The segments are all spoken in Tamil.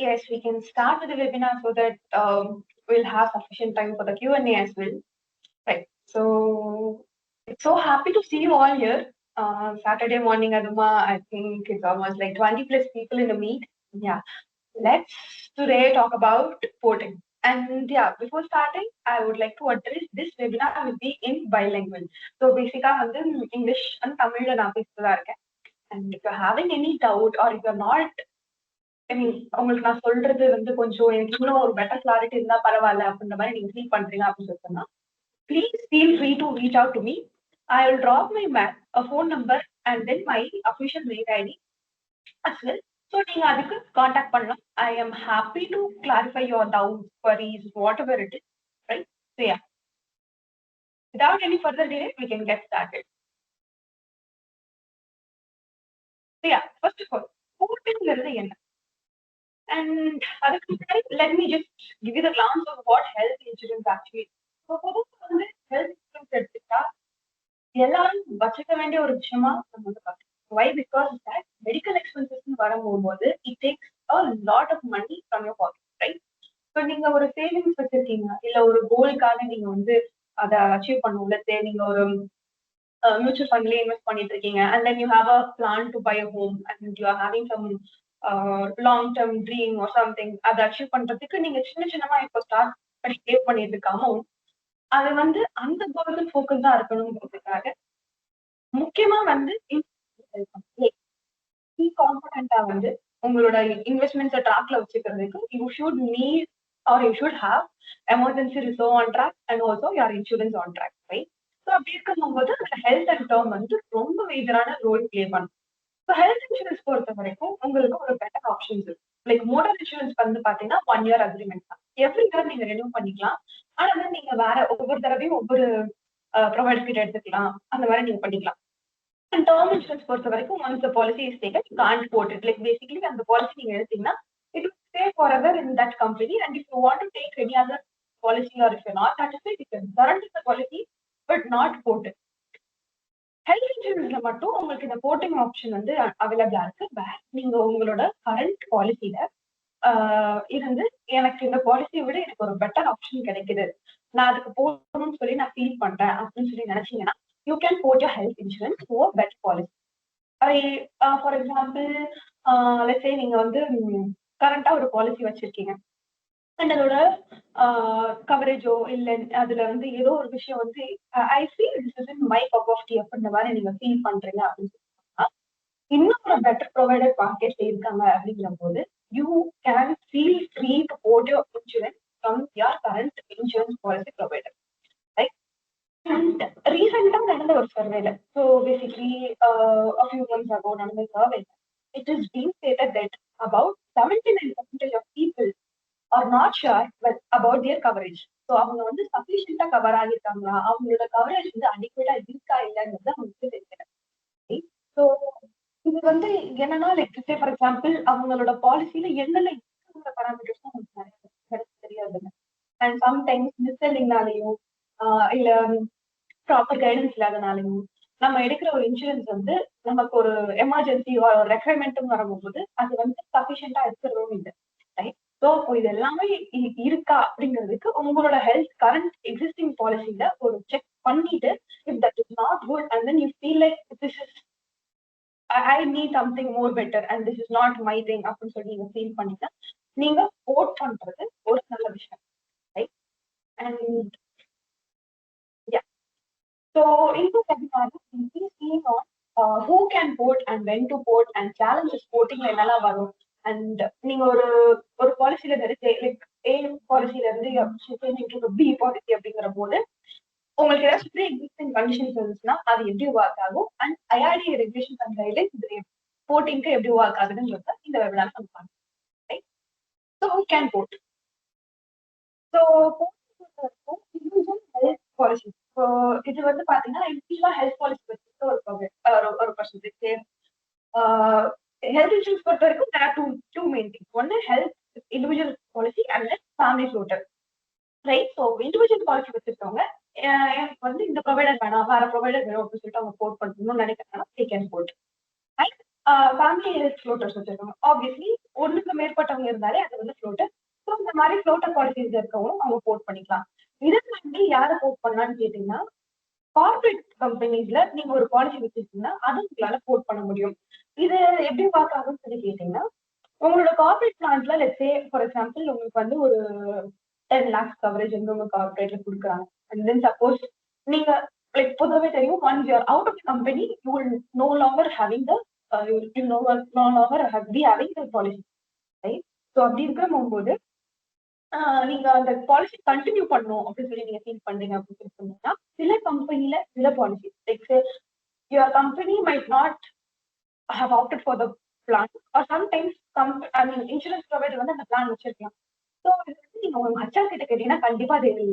yes, we can start with the webinar so that we'll have sufficient time for the Q&A as well. Right. So it's so happy to see you all here. Saturday morning, Aduma, I think it's almost like 20 plus people in the meet. Yeah. Let's today talk about porting. And yeah, before starting, I would like to address this webinar will be in bilingual. So basically, English and Tamil and and if you're having any doubt or if you're not, I mean, உங்களுக்கு நான் சொல்றது வந்து கொஞ்சம் எனக்கு இன்னும் ஒரு பெட்டர் கிளாரிட்டி இருந்தா பரவாயில்ல அப்படின்ற மாதிரி நீங்க ஃபீல் பண்றீங்க அப்படின்னு சொன்னா please feel free to reach out to me. I will drop my phone number and then my official mail ID as well. So நீங்க அதுக்கு காண்டாக்ட் பண்ணலாம். I am happy to clarify your doubts, queries, whatever it is, right? So yeah, without any further delay, we can get started. So yeah, first of all, portingங்கிறது என்ன? And let me just give you the glance of what health insurance actually is. So பொதுவாக health insurance எடுத்துட்டா எல்லாரும் வச்சுக்க வேண்டிய ஒரு விஷயமா நம்ம வந்து பார்க்கணும். Why? Because that medical expenses வரும்போது it takes a lot of money from your pocket, right? So நீங்க ஒரு சேவிங்ஸ் வச்சிருக்கீங்க இல்ல ஒரு கோலுக்காக நீங்க வந்து அதை அச்சீவ் பண்ணுவோம்ல நீங்க ஒரு மியூச்சுவல் ஃபண்ட்லயே இன்வெஸ்ட் பண்ணிட்டு இருக்கீங்க and then you have a plan to buy a home and you are having some long term dream or something அதை அச்சீவ் பண்றதுக்கு நீங்க சின்னமா இப்போ ஸ்டார்ட் பண்ணி சேவ் பண்ணிட்டு இருக்காம அது வந்து அந்த கோலுக்கு ஃபோக்கஸ் தான் இருக்கணும்ன்றதுக்காக முக்கியமா வந்து காம்பனண்டா வந்து உங்களோட இன்வெஸ்ட்மெண்ட்ஸை ட்ராக்ல வச்சுக்கிறதுக்கு you should need or you should have emergency reserve on track and also your insurance on track, right? So அப்படி இருக்கும்போது அந்த ஹெல்த் அண்ட் டேர்ம் வந்து ரொம்ப மேஜரான ரோல் பிளே பண்ணும். ஸோ ஹெல்த் இன்சூரன்ஸ் பொறுத்த வரைக்கும் உங்களுக்கு ஒரு பெட்டர் ஆப்ஷன்ஸ் இருக்கு. லைக் மோட்டார் இன்சூரன்ஸ் வந்து பாத்தீங்கன்னா 1 year அக்ரிமெண்ட் தான். எவ்ரி இயர் நீங்க ரெனியூ பண்ணிக்கலாம். ஆனா வந்து நீங்க வேற ஒவ்வொரு தடவையும் ஒவ்வொரு ப்ரொவைடர் கிட்ட எடுத்துக்கலாம், அந்த மாதிரி நீங்க பண்ணிக்கலாம். அண்ட் டேர்ம் இன்சூரன்ஸ் பொறுத்த வரைக்கும் once the policy is taken you can't port it. Like basically அந்த பாலிசி நீங்க எடுத்தீங்கன்னா it will stay for ever in that company and if you want to take any other policy or if you not satisfied you can surrender the policy but not port it. Health இன்சூரன்ஸ்ல மட்டும் உங்களுக்கு இந்த போட்டிங் ஆப்ஷன் வந்து அவைலபிளா இருக்கு. நீங்க உங்களோட கரண்ட் பாலிசியில இருந்து எனக்கு இந்த பாலிசியை விட எனக்கு ஒரு பெட்டர் ஆப்ஷன் கிடைக்குது, நான் அதுக்கு போகணும்னு சொல்லி நான் ஃபீல் பண்றேன் அப்படின்னு சொல்லி நினைச்சீங்கன்னா you can quote your health insurance for better policy. For example, let's say நீங்க வந்து கரண்டா ஒரு பாலிசி வச்சிருக்கீங்க அண்ட் அதோட கவரேஜோ இல்ல அதுல வந்து ஏதோ ஒரு விஷயம் வந்து I feel this is in my cup of tea அப்படின்ற மாதிரி நீங்க ஃபீல் பண்றீங்க அப்படின்னு சொன்னா இன்னும் ஒரு பெட்டர் ப்ரொவைடர் மார்க்கெட்ல இருக்காங்க அப்படிங்கிற போது you can feel free to quote your insurance from your current insurance policy provider. And recently நடந்த ஒரு சர்வேல, so basically a few months ago நடந்த survey, it is being stated that about 79% of people are not sure about their coverage. So அவங்க வந்து சஃபிஷியண்டா கவர் ஆகிருக்காங்களா, அவங்களோட கவரேஜ் வந்து அடிக்குவேட்டா இருக்கா இல்லைங்கிறது அவங்களுக்கு தெரியல. ஸோ இது வந்து என்னன்னா லைக் சே ஃபார் எக்ஸாம்பிள் அவங்களோட பாலிசியில என்னென்ன பராமீட்டர்ஸ் அவங்களுக்கு தெரியாது அண்ட் சம்டைம்ஸ் மிஸ்செல்லிங்னாலையும் இல்ல ப்ராப்பர் கைடன்ஸ் இல்லாதனாலையும் நம்ம எடுக்கிற ஒரு இன்சூரன்ஸ் வந்து நமக்கு ஒரு எமர்ஜென்சி ஒரு ரெக்குவயர்மெண்ட்டும் வரும்போது அது வந்து சஃபிஷியண்டா இருக்கிறதும் இல்லை, ரைட்? ஸோ இது எல்லாமே இருக்கா அப்படிங்கிறதுக்கு உங்களோட ஹெல்த் கரண்ட் எக்ஸிஸ்டிங் பாலிசியில ஒரு செக் பண்ணிட்டு if that is not good and then you feel like this is I need something more better and this is not my thing அப்படின்னு சொல்லி நீங்க ஃபீல் பண்ணிட்டு நீங்க கோட் பண்றது ஒரு நல்ல விஷயம், right? And so in this webinar, we'll be seeing on who can vote and when to vote and challenges voting என்னெல்லாம் வரும். அண்ட் நீங்க ஒரு பாலிசியில இருக்கு லைக் ஏ பாலிசியில இருந்து பி பாலிசி அப்படிங்கிற போது உங்களுக்கு ஏதாச்சும் ப்ரீ எக்ஸிஸ்டிங் கண்டிஷன்ஸ் இருந்துச்சுன்னா அது எப்படி ஒர்க் ஆகும் and IRD regulation and guidelines votingக்கு எப்படி ஒர்க் ஆகுதுன்னு இந்த வெபினார் நம்ம பார்க்கலாம், right? So who can vote? So individual health policy, இது வந்து பாத்தீங்கன்னா இண்டிவிஜுவல் ஹெல்த் பாலிசி வச்சுட்டு ஒரு பர்சன்டேஜ் ஹெல்த் இன்சூரன்ஸ் பொறுத்த வரைக்கும் there are two main things. ஒன்னு health individual policy and family floater, right? So individual policy வச்சிருக்கவங்க எனக்கு வந்து இந்த ப்ரொவைடர் வேணாம் வேற ப்ரொவைடர் வேணும் அப்படின்னு சொல்லிட்டு அவங்க கோட் பண்ணணும்னு நினைக்கிறாங்கன்னா they can vote. Family health floaters வச்சிருக்காங்க, ஆப்வியஸ்லி ஒண்ணுக்கு மேற்பட்டவங்க இருந்தாலே அது வந்து ஃப்ளோட். ஸோ இந்த மாதிரி ஃப்ளோட்டர் பாலிசிஸ் இருக்கவும் அவங்க போர்ட் பண்ணிக்கலாம். இதை தாண்டி யாரை போர்ட் பண்ணலாம்னு கேட்டீங்கன்னா, கார்பரேட் கம்பெனிஸ்ல நீங்க ஒரு பாலிசி வச்சிருக்கீங்கன்னா அது உங்களால போர்ட் பண்ண முடியும். இது எப்படி ஒர்க் ஆகும்னு சொல்லி கேட்டீங்கன்னா, உங்களோட கார்பரேட் பிளான்ஸ்ல லெட்ஸ் சே ஃபார் எக்ஸாம்பிள் உங்களுக்கு வந்து ஒரு 10 lakhs கவரேஜ் வந்து உங்க கார்பரேட்ல குடுக்குறாங்க. அண்ட் தென் சப்போஸ் நீங்க லைக் பொதுவாவே தெரியும் once you are out of the company you will no longer having the you will no longer be having the policy, right? So அப்படி இருக்கும்போது நீங்க அந்த பாலிசி கண்டினியூ பண்ணணும் அப்படின்னு சொல்லி நீங்க ஃபீல் பண்றீங்க அப்படின்னு சொல்லி சொன்னீங்கன்னா, சில கம்பெனில சில policy like your company might not have opted for the plan or sometimes I mean insurance provider வந்து அந்த பிளான் வச்சிருக்கலாம். ஸோ இது வந்து நீங்க உங்க ஹச்ஆர் கிட்ட கேட்டீங்கன்னா கண்டிப்பா they will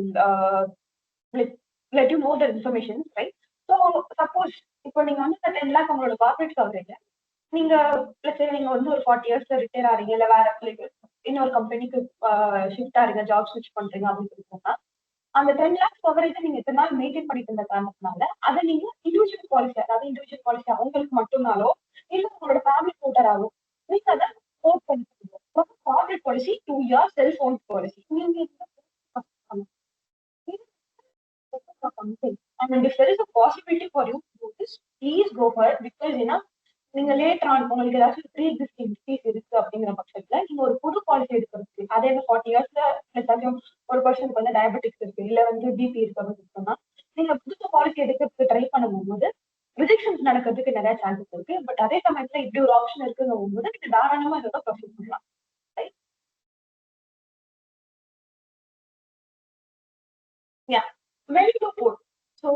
let let you know the information, right? So suppose இப்போ நீங்க வந்து இந்த 10 lakh உங்களோட கார்பரேட் கவரேஜ் நீங்க let's say நீங்க வந்து ஒரு 40 இயர்ஸ்ல ரிட்டையர் ஆறீங்க இல்ல வேற like இன்னொரு கம்பெனிக்கு ஷிஃப்ட் ஆறீங்க ஜாப் ஸ்விட்ச் பண்றீங்க அப்படின்னு சொல்லி சொன்னா அந்த 10 lakhs கவரேஜ் நீங்க இத்தனை நாள் மெயின்டைன் பண்ணிட்டு இருந்த காரணத்தினால அதை நீங்க இண்டிவிஜுவல் பாலிசி அதாவது இண்டிவிஜுவல் பாலிசி அவங்களுக்கு மட்டும்னாலோ இல்ல உங்களோட ஃபேமிலி ஃப்ளோட்டராகவோ நீங்க அதை போர்ட் பண்ணிக்கணும். Corporate policy to your self own policy நீங்க and if there is a possibility for you to do this, please go for it because நீங்க லேட்டர் ஆன் உங்களுக்கு ஏதாச்சும் ப்ரீ எக்ஸிஸ்டிங் டிசீஸ் இருக்கு அப்படிங்கிற பட்சத்துல நீங்க ஒரு புது பாலிசி எடுக்கிறதுக்கு அதே 40 இயர்ஸ்ல ஏதாச்சும் ஒரு பர்சனுக்கு வந்து டயபெட்டிக்ஸ் இருக்கு இல்ல வந்து பிபி இருக்கு அப்படின்னு சொன்னா நீங்க புது பாலிசி எடுக்கிறதுக்கு ட்ரை பண்ணும்போது ரிஜெக்ஷன்ஸ் நடக்கிறதுக்கு நிறைய சான்சஸ் இருக்கு. பட் அதே சமயத்துல இப்படி ஒரு ஆப்ஷன் இருக்குங்கும் போது நீங்க தாராளமா இதோட ப்ரொசீட் பண்ணலாம். Yeah, where to put? So,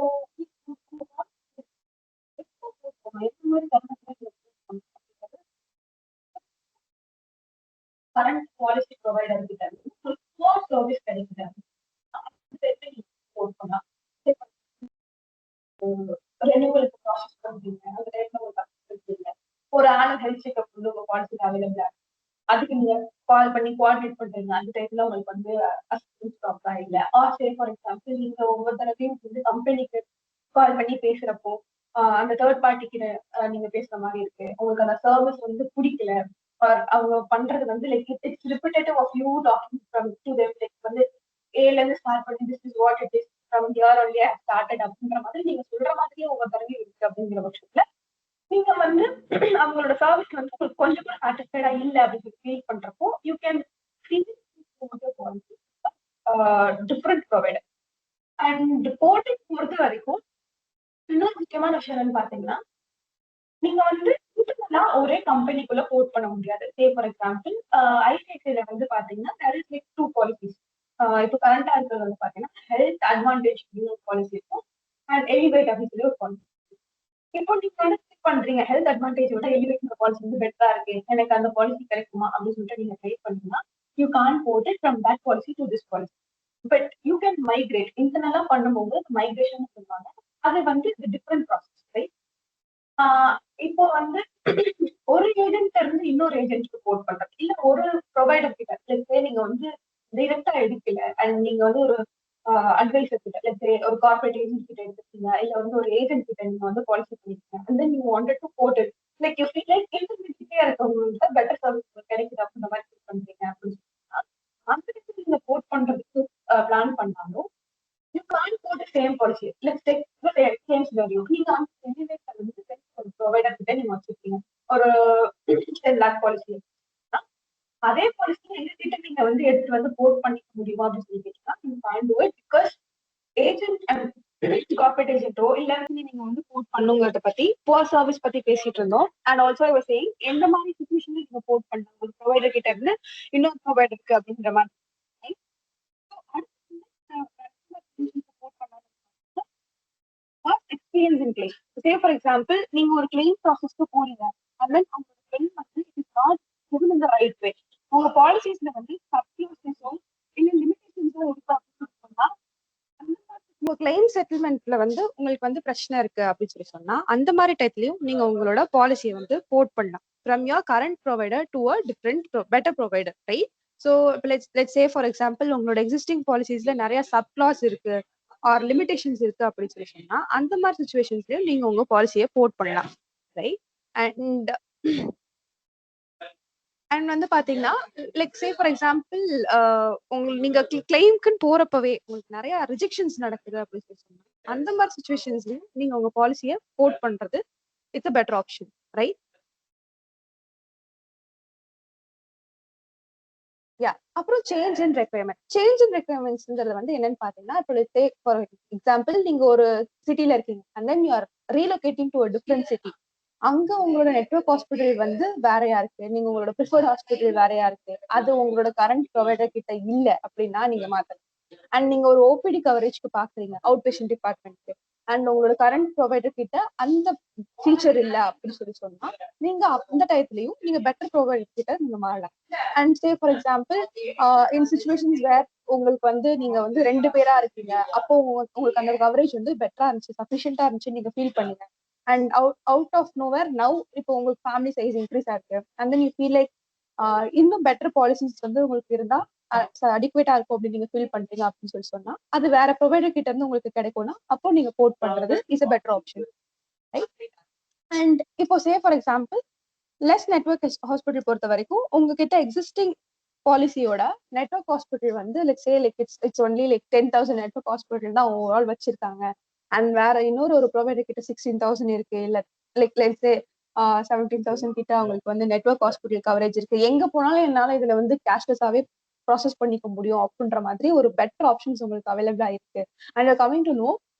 current policy provider கிட்ட இருந்து கோர் சர்வீஸ் கிடைக்குது. ரெனியூவல் ப்ராசஸ் பண்றீங்க அந்த டைம்ல ஒரு கஷ்டம் இல்லை ஒரு ஆள் ஹெல்த் செக்அப் வந்து உங்க பாலிசிக்கு அவைலபிளா அதுக்கு நீங்க கால் பண்ணி கோஆர்டினேட் பண்றீங்க அந்த டைம்ல உங்களுக்கு வந்து அசிஸ்டன்ஸ் ப்ராப்பரா இல்ல ஆர் சே ஃபார் எக்ஸாம்பிள் நீங்க ஒவ்வொரு தடவையும் வந்து கம்பெனிக்கு கால் பண்ணி பேசுறப்போ அந்த தேர்ட் பார்ட்டிக்கு நீங்க பேசுற மாதிரி இருக்கு உங்களுக்கு அந்த சர்வீஸ் வந்து பிடிக்கல அவங்க பண்றது வந்து like it's repetitive of you talking from to them like வந்து ஏல இருந்து ஸ்டார்ட் பண்ணி this is what it is from here only I started அப்படின்ற மாதிரி நீங்க சொல்ற மாதிரியே ஒவ்வொரு தடவையும் இருக்கு அப்படிங்கிற பட்சத்துல நீங்க வந்து அவங்களோட சர்வீஸ் வந்து உங்களுக்கு கொஞ்சம் கூட சாட்டிஸ்ஃபைடா இல்ல அப்படின்னு சொல்லி ஃபீல் பண்றப்போ you can feel different provider and porting பொறுத்த வரைக்கும் இன்னொரு முக்கியமான விஷயம் என்னன்னு பாத்தீங்கன்னா நீங்க வந்து ஒரே கம்பெனிக்குள்ள போர்ட் பண்ண முடியாது. சே ஃபார் எக்ஸாம்பிள் ஐசிஐசிஐல வந்து பாத்தீங்கன்னா there is like two policies. இப்போ கரண்டா இருக்கிறது வந்து பாத்தீங்கன்னா ஹெல்த் அட்வான்டேஜ் அப்படின்னு ஒரு பாலிசி இருக்கும் அண்ட் எலிவேட் அப்படின்னு சொல்லி ஒரு பாலிசி. இப்போ நீங்க வந்து செக் பண்றீங்க ஹெல்த் அட்வான்டேஜ் விட எலிவேட் பாலிசி வந்து பெட்டரா இருக்கு எனக்கு அந்த பாலிசி கிடைக்குமா அப்படின்னு சொல்லிட்டு நீங்க ட்ரை பண்ணீங்கன்னா you can port it from that policy to this policy but you can migrate இன்டர்னலா பண்ணும்போது மைக்ரேஷன் சொல்லுவாங்க அது வந்து டிஃப்ரெண்ட் ப்ராசஸ் ரைட். இப்போ வந்து ஒரு ஏஜென்ட் இருந்து இன்னொரு ஏஜென்ட்க்கு போர்ட் பண்றது இல்ல ஒரு ப்ரொவைடர் கிட்ட லெட்ஸ் நீங்க வந்து டைரக்டா எடுக்கல அண்ட் நீங்க வந்து ஒரு அட்வைசர் கிட்ட லெட்ஸ் ஒரு கார்பரேட் ஏஜென்ட் கிட்ட எடுத்துக்கீங்க இல்ல வந்து ஒரு ஏஜென்ட் கிட்ட நீங்க வந்து பாலிசி பண்ணிருக்கீங்க and then you wanted to port it like you feel like இன்டர்மீடியட்டா இருக்கவங்களுக்கு பெட்டர் சர்வீஸ் கிடைக்குது அப்படின்ற மாதிரி ஃபீல் பண்றீங்க அப்படின்னு சொன்னா அந்த நீங்க போர்ட் பண்றதுக்கு பிளான் பண்ணாலும் you can't put the same policy. Let's take the same scenario. நீங்க வந்து ப்ரொவைடர் கிட்ட நீங்க வச்சிருக்கீங்க ஒரு 10 lakh பாலிசி அதே பாலிசி எங்க கிட்ட நீங்க வந்து எடுத்து வந்து போர்ட் பண்ணிக்க முடியுமா அப்படின்னு சொல்லி கேட்டீங்கன்னா you can't do it because agent and corporate ஏஜென்ட்டோ இல்ல நீங்க வந்து போர்ட் பண்ணுங்கிறத பத்தி புவர் சர்வீஸ் பத்தி பேசிட்டு இருந்தோம் and also I was saying எந்த மாதிரி சிச்சுவேஷன்ல நீங்க போர்ட் பண்ணலாம் ஒரு ப்ரொவைடர் கிட்ட இருந்து இன்னொரு ப்ரொவைடருக்கு அப்படின்ற மாதிரி experience in claim say for example நீங்க ஒரு கிளைம் ப்ராசஸ்க்கு போறீங்க அண்ட் தென் அந்த கிளைம் வந்து it is not given in the right way உங்க பாலிசிஸ்ல வந்து சப்க்ளோசஸோ இல்ல லிமிடேஷன்ஸோ இருக்கு அப்படின்னு சொன்னா உங்க கிளைம் செட்டில்மெண்ட்ல வந்து உங்களுக்கு வந்து பிரச்சனை இருக்கு அப்படின்னு சொல்லி சொன்னா அந்த மாதிரி டைப்லயும் நீங்க உங்களோட பாலிசியை வந்து போர்ட் பண்ணலாம் from your current provider to a different better provider right. So let's say for example உங்களோட எக்ஸிஸ்டிங் பாலிசிஸ்ல நிறைய சப் கிளாஸ் இருக்கு ஆர் லிமிடேஷன்ஸ் இருக்கு அப்படின்னு சொல்லி சொன்னா அந்த மாதிரி சுச்சுவேஷன்ஸ்லயும் நீங்க உங்க பாலிசியை போர்ட் பண்ணலாம் ரைட். அண்ட் அண்ட் வந்து பாத்தீங்கன்னா லைக் சே ஃபார் எக்ஸாம்பிள் உங்களுக்கு நீங்க கிளைம்க்குன்னு போறப்பவே உங்களுக்கு நிறைய ரிஜெக்ஷன்ஸ் நடக்குது அப்படின்னு சொல்லி சொன்னா அந்த மாதிரி சுச்சுவேஷன்ஸ்லயும் நீங்க உங்க பாலிசியை கோட் பண்றது it's a better option, right? Yeah. அப்புறம் சேஞ்ச் இன் ரெக்யர்மெண்ட்ஸ்ங்கிறது வந்து என்னன்னு பாத்தீங்கன்னா, இப்போ டேக் ஃபார் எக்ஸாம்பிள் நீங்க ஒரு சிட்டில இருக்கீங்க and then you are relocating to a different city. அங்க உங்களோட நெட்வொர்க் ஹாஸ்பிட்டல் வந்து வேறையா இருக்கு, நீங்க உங்களோட ப்ரிஃபர்ட் ஹாஸ்பிட்டல் வேறையா இருக்கு, அது உங்களோட கரண்ட் ப்ரொவைடர் கிட்ட இல்ல அப்படின்னா நீங்க மாத்தலாம். அண்ட் நீங்க ஒரு ஓபிடி கவரேஜ்க்கு பாக்குறீங்க அவுட் பேஷண்ட் டிபார்ட்மெண்ட்க்கு அண்ட் உங்களோட கரண்ட் ப்ரொவைடர் கிட்ட அந்த ஃபீச்சர் இல்ல அப்படின்னு சொல்லி சொன்னா நீங்க அந்த டயத்துலயும் நீங்க பெட்டர் ப்ரொவைடர் கிட்ட நீங்க மாறலாம். And say for example in situations where உங்களுக்கு வந்து நீங்க வந்து 2 பேரா இருக்கீங்க, அப்போ உங்களுக்கு அந்த கவரேஜ் வந்து பெட்டரா இருந்துச்சு, சஃபிஷியன்டா இருந்துச்சு நீங்க ஃபீல் பண்ணீங்க. And out of nowhere now இப்போ உங்களுக்கு ஃபேமிலி சைஸ் இன்க்ரீஸ் ஆயிருக்கு and then you feel like இன்னும் பெட்டர் பாலிசிஸ் வந்து உங்களுக்கு இருந்தா அடிக்குவேட்டா இருக்கும் அப்படின்னு நீங்க ஃபீல் பண்றீங்க அப்படின்னு சொல்லி சொன்னா அது வேற ப்ரொவைடர் கிட்ட இருந்து உங்களுக்கு கிடைக்கும்னா அப்போ நீங்க போர்ட் பண்றது is a better option, right? And இப்போ say for example less network hospital பொறுத்த வரைக்கும் உங்ககிட்ட எக்ஸிஸ்டிங் பாலிசியோட நெட்வொர்க் ஹாஸ்பிட்டல் வந்து it's only like 10,000 network hospital தான் ஓவரால் வச்சிருக்காங்க அண்ட் வேற ஒரு ப்ரொவைடர் கிட்ட 16,000 இருக்கு, இல்ல லைக் லெட்ஸ் சே 17,000 கிட்ட அவங்களுக்கு வந்து நெட்வொர்க் ஹாஸ்பிட்டல் கவரேஜ் இருக்கு, எங்க போனாலும் என்னால இதுல வந்து கேஷ்லெஸ்ஸாவே ப்ராசஸ் பண்ணிக்க முடியும் அப்படின்ற மாதிரி ஒரு பெட்டர் ஆப்ஷன்ஸ் உங்களுக்கு அவைலபிளா இருக்கு. And coming to know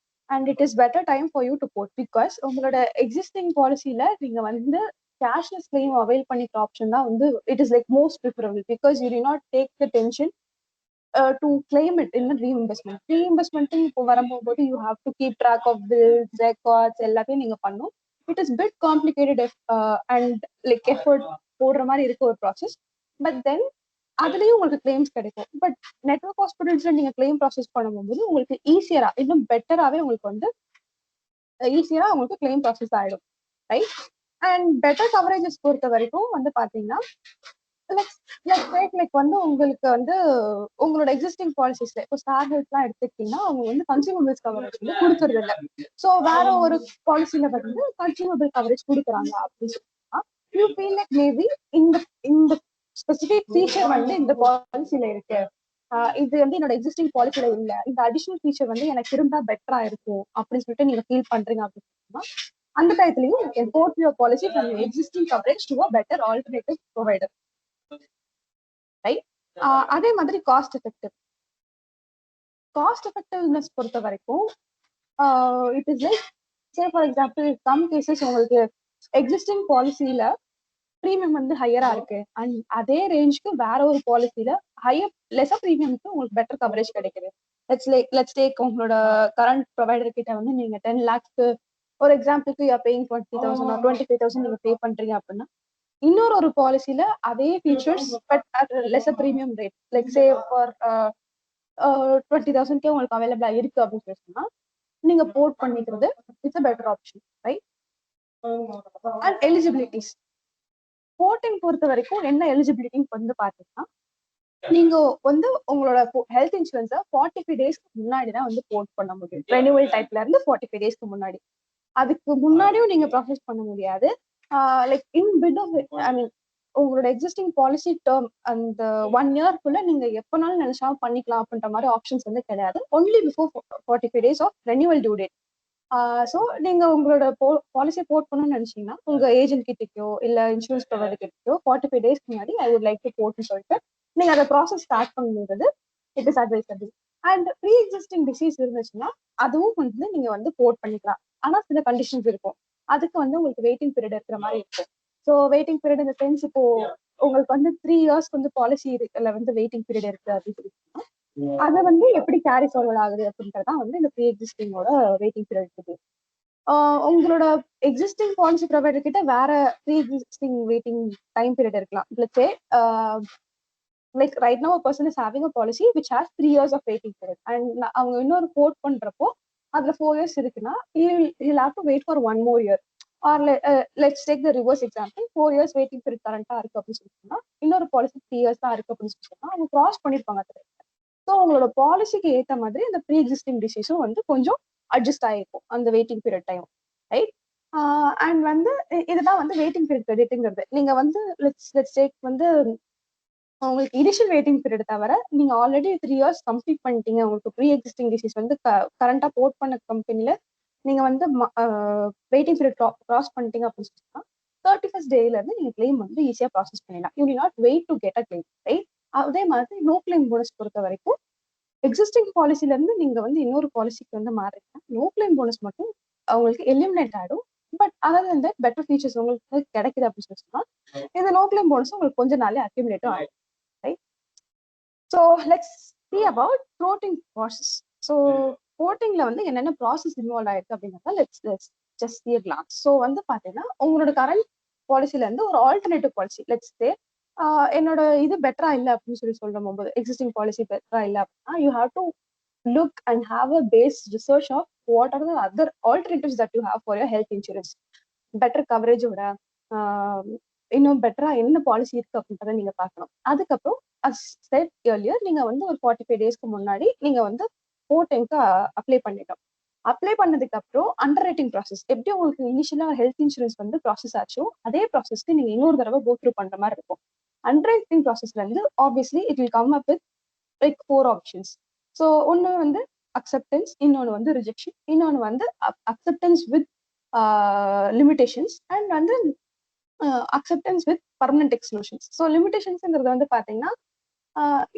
and it is better time for you to port because உங்களோட எக்ஸிஸ்டிங் பாலிசியில நீங்க வந்து கேஷ்லெஸ் கிளைம் அவைல் பண்ணிக்கிற ஆப்ஷன் தான் வந்து it is like most preferable because you do not take the tension to claim it in reinvestment இப்போ வரும்போது you have to keep track of bills records எல்லாத்தையும் நீங்க பண்ணும். It is bit complicated and like effort போடுற மாதிரி இருக்க ஒரு ப்ராசஸ். பட் தென் அதுலயும் உங்களுக்கு கிளைம்ஸ் கிடைக்கும். பட் நெட்வொர்க் ஹாஸ்பிட்டல்ஸ்ல நீங்க கிளைம் ப்ராசஸ் பண்ணும்போது உங்களுக்கு ஈஸியரா இன்னும் பெட்டராகவே உங்களுக்கு வந்து ஈஸியா உங்களுக்கு கிளைம் ப்ராசஸ் ஆயிடும், ரைட்? அண்ட் பெட்டர் கவரேஜஸ் பொறுத்த வரைக்கும் வந்து பாத்தீங்கன்னா லைக் வந்து உங்களுக்கு வந்து உங்களோட எக்ஸிஸ்டிங் பாலிசிஸ்ல இப்போ ஸ்டார் ஹெல்த் எல்லாம் எடுத்துக்கிட்டீங்கன்னா அவங்க வந்து கன்சியூமபிள்ஸ் கவரேஜ் வந்து கொடுக்கறது இல்லை. ஸோ வேற ஒரு பாலிசில வந்து கன்சியூமபிள் கவரேஜ் கொடுக்குறாங்க அப்படின்னு சொன்னா யூ ஃபீல் லைக் மேபி இந்த இந்த ஸ்பெசிபிக் ஃபீச்சர் வந்து இந்த பாலிசில இருக்கு, இது வந்து என்னோட எக்ஸிஸ்டிங் பாலிசில இல்ல, இந்த அடிஷனல் ஃபீச்சர் வந்து எனக்கு இருந்தா பெட்டரா இருக்கும் அப்படின்னு சொல்லிட்டு நீங்க ஃபீல் பண்றீங்க அப்படின்னு அந்த டயத்துலயும் port your policy from existing coverage to a better alternative provider, right? அதே மாதிரி காஸ்ட் எஃபெக்டிவ்னஸ் பொறுத்த வரைக்கும் it is like say for example some cases உங்களுக்கு எக்ஸிஸ்டிங் பாலிசியில ப்ரீமியம் வந்து ஹையரா இருக்கு அண்ட் அதே ரேஞ்சுக்கு வேற ஒரு பாலிசியில லெஸர் ப்ரீமியம்க்கு உங்களுக்கு பெட்டர் கவரேஜ் கிடைக்குது. லெட்ஸ் டேக் உங்களோட கரண்ட் ப்ரொவைடர் கிட்ட வந்து நீங்க 10 lakhs ஒரு எக்ஸாம்பிளுக்கு யூ ஆர் பேயிங் 20,000 or 25,000 நீங்க பே பண்றீங்க அப்படின்னா இன்னொரு பாலிசில அதே features but at lesser premium rate like say for 20,000 உங்களுக்கு அவைலபிளா இருக்கு அப்படின்னு சொன்னா நீங்க போர்ட் பண்ணிக்கிறது it's a better option, right? And eligibilities porting பொறுத்த வரைக்கும் என்ன எலிஜிபிலிட்டின்னு வந்து பாத்தீங்கன்னா நீங்க வந்து உங்களோட ஹெல்த் இன்சூரன்ஸை 45 டேஸ்க்கு முன்னாடி தான் வந்து போர்ட் பண்ண முடியும். ரெனிவல் டைப்ல இருந்து 45 டேஸ்க்கு முன்னாடி, அதுக்கு முன்னாடியும் நீங்க ப்ராசஸ் பண்ண முடியாது. லைக் இன் பிட் ஆஃப் ஐ மீன் உங்களோட எக்ஸிஸ்டிங் பாலிசி டேர்ம் அந்த 1 இயர்க்குள்ள நீங்க எப்பனாலும் நினைச்சாலும் பண்ணிக்கலாம் அப்படின்ற மாதிரி ஆப்ஷன்ஸ் வந்து கிடையாது. Only before 45 days of renewal due date. So நீங்க உங்களோட பாலிசி போர்ட் பண்ணணும்னு நினைச்சீங்கன்னா உங்க ஏஜென்ட் கிட்டக்கோ இல்ல இன்சூரன்ஸ் ப்ரொவைடர் கிட்டக்கோ 45 டேஸ்க்கு முன்னாடி ஐ வுட் லைக் டு போர்ட்னு சொல்லிட்டு நீங்க அந்த ப்ராசஸ் ஸ்டார்ட் பண்ணும்போது it is advisable. And pre existing disease இருந்துச்சுன்னா அதுவும் வந்து நீங்க வந்து போர்ட் பண்ணிக்கலாம். ஆனா சில கண்டிஷன்ஸ் இருக்கும், அதுக்கு வந்து உங்களுக்கு வெயிட்டிங் பீரியட் இருக்கிற மாதிரி இருக்கும். ஸோ வெயிட்டிங் பீரியட் இந்த சென்ஸ் இப்போ உங்களுக்கு வந்து 3 இயர்ஸ்க்கு வந்து பாலிசி இருக்குல்ல வந்து வெயிட்டிங் பீரியட் இருக்கு அப்படின்னு சொல்லி அதை வந்து எப்படி கேரி ஃபார்வர்ட் ஆகுது அப்படின்றதான் வந்து இந்த ப்ரீ எக்ஸிஸ்டிங்கோட வெயிட்டிங் பீரியட் இருக்குது. உங்களோட எக்ஸிஸ்டிங் பாலிசி ப்ரொவைடர் கிட்ட வேற pre existing waiting time period இருக்கலாம். Let's say like right now a person is having a policy which has 3 years of waiting period and அவங்க இன்னொரு கோட் பண்றப்போ அதுல 4 years இருக்குன்னா he'll have to wait for 1 more year or let's take the reverse example 4 years waiting period கரண்டா இருக்கு அப்படின்னு சொன்னா இன்னொரு பாலிசி 3 years தான் இருக்கு அப்படின்னு சொன்னா அவங்க கிராஸ் பண்ணிருப்பாங்க. ஸோ உங்களோட பாலிசிக்கு ஏற்ற மாதிரி அந்த ப்ரீ எக்ஸிஸ்டிங் டிசீஸும் வந்து கொஞ்சம் அட்ஜஸ்ட் ஆகிருக்கும் அந்த waiting period time, right? And வந்து இதுதான் வந்து வெயிட்டிங் பீரியட் கிரெடிட்ங்கிறது. நீங்க வந்து லெட்ஸ் டேக் வந்து உங்களுக்கு இனிஷியல் வெயிட்டிங் பீரியட் தவிர நீங்க ஆல்ரெடி 3 இயர்ஸ் கம்ப்ளீட் பண்ணிட்டீங்க. உங்களுக்கு ப்ரீ எக்ஸிஸ்டிங் டிசீஸ் வந்து கரண்டா போர்ட் பண்ண கம்பெனில நீங்க வந்து வெயிட்டிங் பீரியட் கிராஸ் பண்ணிட்டீங்க அப்படின்னு சொன்னா 31st டேல இருந்து நீங்க கிளைம் வந்து ஈஸியா ப்ராசஸ் பண்ணிடலாம். You will not wait to get a claim, right? அதே மாதிரி நோ கிளைம் போனஸ் பொறுத்த வரைக்கும் எக்ஸிஸ்டிங் பாலிசில இருந்து நீங்க வந்து இன்னொரு பாலிசிக்கு வந்து மாறுறீங்கன்னா நோ கிளைம் போனஸ் மட்டும் அவங்களுக்கு எலிமினேட் ஆயிடும். பட் அதர் இந்த பெட்டர் ஃபீச்சர்ஸ் உங்களுக்கு கிடைக்குது அப்படின்னு சொன்னா இந்த நோ கிளைம் போனஸ் உங்களுக்கு கொஞ்ச நாளே அக்யூமுலேட்டும் ஆயிடும், right? So let's see about floating process. So floatingல வந்து என்னென்ன ப்ராசஸ் இன்வால்வ் ஆயிருக்கு அப்படிங்கிறத let's just see a glance. So வந்து பாத்தீங்கன்னா உங்களோட கரண்ட் பாலிசில இருந்து ஒரு ஆல்டர்னேட்டிவ் பாலிசி லெட்ஸ் சே என்னோட இது பெட்டரா இல்ல அப்படின்னு சொல்லும் போது எக்ஸிஸ்டிங் பாலிசி பெட்டரா இல்ல அப்படின்னா you have to look and have a base research of what are the other alternatives that you have for your health insurance. Better கவரேஜோட இன்னும் பெட்டரா என்ன பாலிசி இருக்கு அப்படின்றத நீங்க பார்க்கணும். அதுக்கப்புறம் அஸ் செட் ஏர்லியர் நீங்க வந்து ஒரு 45 டேஸ்க்கு முன்னாடி நீங்க வந்து போர்டிங்க்கு அப்ளை பண்ணிட்டோம். அப்ளை பண்ணதுக்கு அப்புறம் அண்டர் ரைட்டிங் ப்ராசஸ் எப்படி உங்களுக்கு இனிஷியலா ஹெல்த் இன்சூரன்ஸ் வந்து ப்ராசஸ் ஆச்சோ அதே ப்ராசஸ்க்கு நீங்க இன்னொரு தடவை கோ த்ரூ பண்ற மாதிரி இருக்கும். அண்டர் ரைட்டிங் ப்ராசஸ்ல இருந்து obviously it will come up with like 4 options. So ஒன்னு வந்து அக்செப்டன்ஸ், இன்னொன்று வந்து ரிஜெக்ஷன், இன்னொன்று வந்து அக்செப்டன்ஸ் வித் லிமிடேஷன்ஸ் அண்ட் வந்து acceptance with permanent exclusions. So லிமிடேஷன்ஸ்ங்கிறது வந்து பாத்தீங்கன்னா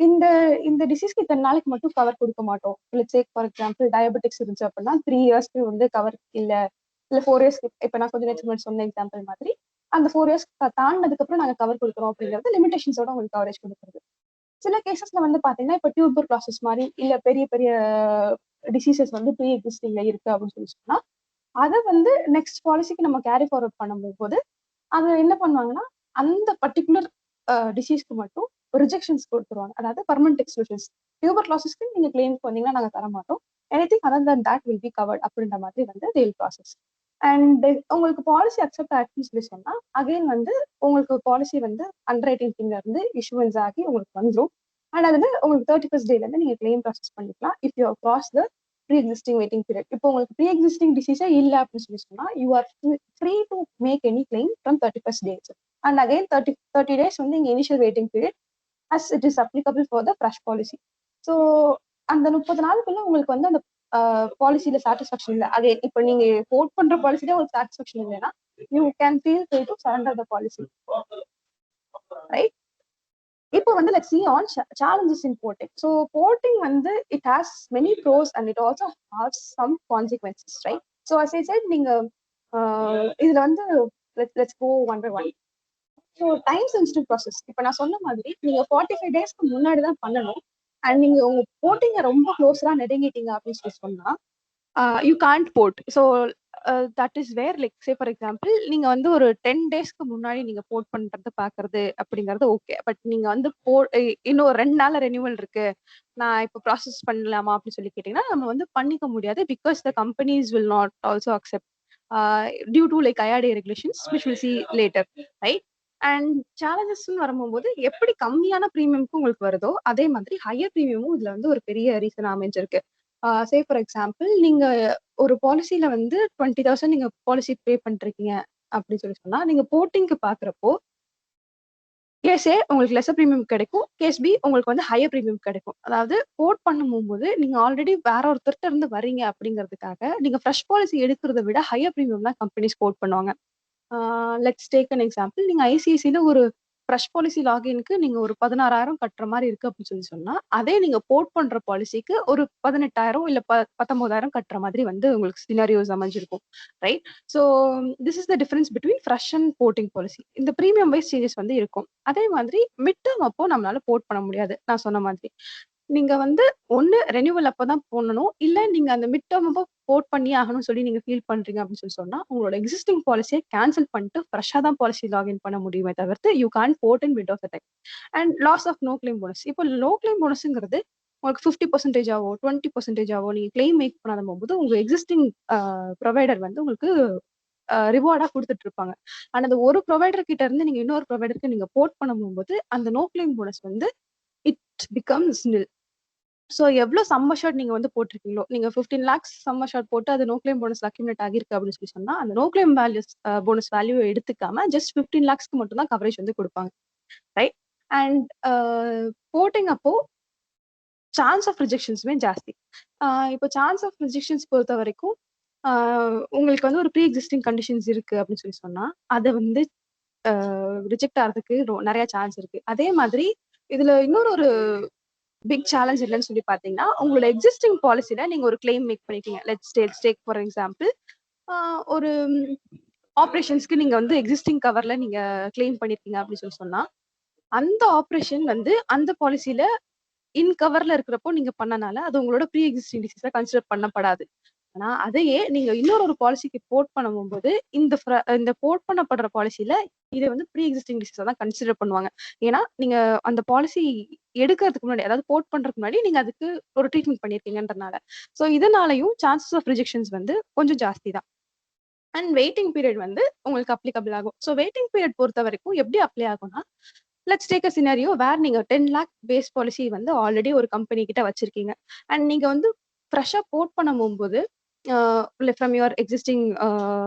இந்த இந்த டிசீஸ்க்கு இத்தனை நாளைக்கு மட்டும் கவர் கொடுக்க மாட்டோம். Let's say for example diabetics இருந்துச்சு அப்படின்னா 3 இயர்ஸ்க்கு வந்து கவர் இல்ல 4 இயர்ஸ்க்கு இப்ப நான் கொஞ்சம் நேரத்துக்கு முன்னாடி சொன்ன எக்ஸாம்பிள் மாதிரி அந்த 4 இயர்ஸ் தாண்டினதுக்கு அப்புறம் நாங்க கவர் கொடுக்குறோம் அப்படிங்கிறது லிமிடேஷன்ஸோட உங்களுக்கு கவரேஜ் கொடுக்குறது. சில கேசஸ்ல வந்து பாத்தீங்கன்னா இப்ப டியூபர் ப்ராசஸ் மாதிரி இல்ல பெரிய பெரிய டிசீசஸ் வந்து ப்ரீ எக்ஸிஸ்டிங்ல இருக்கு அப்படின்னு சொன்னா அதை வந்து நெக்ஸ்ட் பாலிசிக்கு நம்ம கேரி ஃபார்வர்ட் பண்ணும்போது அது என்ன பண்ணுவாங்கன்னா அந்த பர்டிகுலர் டிசீஸ்க்கு மட்டும் ரிஜெக்ஷன்ஸ் கொடுத்துருவாங்க, அதாவது பர்மனன்ட் எக்ஸ்க்ளூஷன்ஸ். டியூபர் லாசஸ்க்கு நீங்க கிளைம்க்கு வந்தீங்கன்னா நாங்க தர மாட்டோம், anything other than that will be covered அப்படின்ற மாதிரி வந்து தேல் ப்ராசஸ். அண்ட் உங்களுக்கு பாலிசி அக்செப்ட் ஆச்சுன்னு சொல்லி சொன்னா அகைன் வந்து உங்களுக்கு பாலிசி வந்து அண்டர் ரைட்டிங் டீம்ல இருந்து இஷ்யூவன்ஸ் ஆகி உங்களுக்கு வந்துடும். அண்ட் அதுல உங்களுக்கு 31st டேல இருந்து நீங்க கிளைம் ப்ராசஸ் பண்ணிக்கலாம் if you cross the pre existing waiting period. இப்போ உங்களுக்கு ப்ரீ எக்ஸிஸ்டிங் டிசீஸே இல்லை அப்படின்னு சொல்லி சொன்னா you are free to make any claim from 31st days. And again 30 days வந்து இங்க initial waiting period as it is applicable for the fresh policy. ஸோ அந்த 30 நாளுக்குள்ள உங்களுக்கு வந்து அந்த பாலிசியில சாட்டிஸ்ஃபேக்ஷன் இல்லை, அது இப்போ நீங்க கோட் பண்ற பாலிசில உங்களுக்கு சாட்டிஸ்ஃபேக்ஷன் இல்லைன்னா you can feel free to surrender the policy, right? இப்போ வந்து let's see on challenges in porting. So porting வந்து it has many pros and it also has some consequences, right? So as I said நீங்க இதுல வந்து let's go one by one. So time sensitive process. இப்போ நான் சொன்ன மாதிரி நீங்க 45 டேஸ்க்கு முன்னாடி தான் பண்ணணும். அண்ட் நீங்க உங்க போட்டிங்க ரொம்ப க்ளோஸரா நெருங்கிட்டீங்க அப்படின்னு சொல்லி சொன்னா you can't port. So that is where like say for example நீங்க வந்து ஒரு 10 டேஸ்க்கு முன்னாடி நீங்க போர்ட் பண்றது பாக்குறது அப்படிங்கிறது ஓகே. பட் நீங்க வந்து இன்னும் 2 நாள்ல ரெனியூவல் இருக்கு, நான் இப்போ ப்ராசஸ் பண்ணலாமா அப்படின்னு சொல்லி கேட்டீங்கன்னா நம்ம வந்து பண்ணிக்க முடியாது. Because the companies will not also accept due to like IRDA regulations which we'll see later, right? அண்ட் சேலஞ்சஸ்ன்னு வரும்போது எப்படி கம்மியான ப்ரீமியம்க்கு உங்களுக்கு வருதோ அதே மாதிரி ஹையர் ப்ரீமியமும் இதுல வந்து ஒரு பெரிய ரீசன் அமைஞ்சிருக்கு. சே ஃபார் எக்ஸாம்பிள் நீங்க ஒரு பாலிசில வந்து 20,000 நீங்க பாலிசி பே பண்றீங்க அப்படின்னு சொல்லி சொன்னா நீங்க போர்ட்டிங்க்கு பாக்குறப்போ கேஸ் ஏ உங்களுக்கு லெசர் ப்ரீமியம் கிடைக்கும், கேஸ் பி உங்களுக்கு வந்து ஹையர் ப்ரீமியம் கிடைக்கும். அதாவது போர்ட் பண்ணும்போது நீங்க ஆல்ரெடி வேற ஒருத்தர்கிட்ட இருந்து வரீங்க அப்படிங்கிறதுக்காக நீங்க ஃப்ரெஷ் பாலிசி எடுக்கிறத விட ஹையர் ப்ரீமியம் தான் கம்பெனிஸ் கோட் பண்ணுவாங்க. லெட்ஸ் டேக் அன் எக்ஸாம்பிள் நீங்க ஐசிஐசில ஒரு ஃப்ரெஷ் பாலிசி லாகின்க்கு நீங்க ஒரு 16,000 கட்டுற மாதிரி இருக்கு அப்படின்னு சொன்னா அதே நீங்க போர்ட் பண்ற பாலிசிக்கு ஒரு 18,000 இல்ல 19,000 கட்டுற மாதிரி வந்து உங்களுக்கு சினாரியோஸ் அமைஞ்சிருக்கும், right? So this is the difference between fresh and porting policy. இந்த ப்ரீமியம் வைஸ் சேஞ்சஸ் வந்து இருக்கும். அதே மாதிரி மிட் டேர்ம் அப்போ நம்மளால போர்ட் பண்ண முடியாது. நான் சொன்ன மாதிரி நீங்க வந்து ஒண்ணு ரெனியூவல் அப்பதான் போடணும், இல்ல நீங்க அந்த மிட் டேர்ம் அப்போ போர்ட் பண்ணி ஆகணும்னு சொல்லி நீங்க ஃபீல் பண்றீங்க அப்படின்னு சொன்னா உங்களோட எக்ஸிஸ்டிங் பாலிசியை கேன்சல் பண்ணிட்டு ஃப்ரெஷ்ஷா தான் பாலிசி லாகின் பண்ண முடியுமே தவிர்த்து you can port in mid of the time. And loss of no claim bonus. இப்போ நோ கிளைம் போனஸ்ங்கிறது உங்களுக்கு 50% ஆவோ 20% ஆவோ நீங்க கிளைம் மேக் பண்ணாத போகும்போது உங்க எக்ஸிஸ்டிங் ப்ரொவைடர் வந்து உங்களுக்கு ரிவார்டா கொடுத்துட்டு இருப்பாங்க. ஆனா அந்த ஒரு ப்ரொவைடர் கிட்ட இருந்து நீங்க இன்னொரு ப்ரொவைடருக்கு நீங்க போர்ட் பண்ண போகும்போது அந்த நோ கிளைம் போனஸ் வந்து இட் பிகம்ஸ் நில். ஸோ எவ்வளோ சம் அஷர்ட் நீங்க வந்து போட்டிருக்கீங்களோ, நீங்க 15 லேக்ஸ் சம் அஷர்ட் போட்டு அது நோ கிளைம் போனஸ் அக்யூமுலேட் ஆகிருக்கு அப்படின்னு சொல்லி சொன்னா, அந்த நோ கிளைம் போனஸ் வேல்யூ எடுத்துக்காம ஜஸ்ட் 15 லேக்ஸ்க்கு மட்டும் தான் கவரேஜ் வந்து கொடுப்பாங்க, ரைட்? அண்ட் போட்டிங் அப்போ சான்ஸ் ஆஃப் ரிஜெக்ஷன்ஸுமே ஜாஸ்தி. இப்போ சான்ஸ் ஆஃப் ரிஜெக்ஷன்ஸ் பொறுத்த வரைக்கும் உங்களுக்கு வந்து ஒரு ப்ரீ எக்ஸிஸ்டிங் கண்டிஷன்ஸ் இருக்கு அப்படின்னு சொல்லி சொன்னா, அதை வந்து ரிஜெக்ட் ஆகிறதுக்கு நிறைய சான்ஸ் இருக்கு. அதே மாதிரி இதுல இன்னொரு ஒரு பிக் சேலஞ்ச் இல்லைன்னு சொல்லி பாத்தீங்கன்னா, உங்களோட எக்ஸிஸ்டிங் பாலிசில நீங்க ஒரு கிளைம் மேக் பண்ணிருக்கீங்க. லெட்ஸ் டேக் ஃபார் எக்ஸாம்பிள், ஒரு ஆப்ரேஷன்ஸ்க்கு நீங்க வந்து எக்ஸிஸ்டிங் கவர்ல நீங்க கிளைம் பண்ணிருக்கீங்க அப்படின்னு சொல்லி சொன்னா, அந்த ஆப்ரேஷன் வந்து அந்த பாலிசில இன் கவர்ல இருக்கிறப்போ நீங்க பண்ணனால அது உங்களோட ப்ரீ எக்ஸிஸ்டிங் டிசீஸா கன்சிடர் பண்ணப்படாது. ஆனா அதையே நீங்க இன்னொரு பாலிசிக்கு போர்ட் பண்ணும்போது இந்த போர்ட் பண்ணப்படுற பாலிசில இதை வந்து ப்ரீ எக்ஸிஸ்டிங் டிசீஸா தான் கன்சிடர் பண்ணுவாங்க. ஏன்னா நீங்க அந்த பாலிசி எடுக்கிறதுக்கு முன்னாடி, அதாவது போர்ட் பண்றதுக்கு முன்னாடி நீங்க அதுக்கு ஒரு ட்ரீட்மெண்ட் பண்ணிருக்கீங்கன்றனால. ஸோ இதனாலையும் சான்சஸ் ஆஃப் ரிஜெக்ஷன்ஸ் வந்து கொஞ்சம் ஜாஸ்தி தான். அண்ட் வெயிட்டிங் பீரியட் வந்து உங்களுக்கு அப்ளிகபிள் ஆகும். ஸோ வெயிட்டிங் பீரியட் பொறுத்த வரைக்கும் எப்படி அப்ளை ஆகும்னா, லெட்ஸ் டேக் அ சினாரியோ வேர் நீங்க 10 லேக் பேஸ் பாலிசி வந்து ஆல்ரெடி ஒரு கம்பெனி கிட்ட வச்சிருக்கீங்க. அண்ட் நீங்க வந்து ஃப்ரெஷ்ஷா போர்ட் பண்ணும்போது from your existing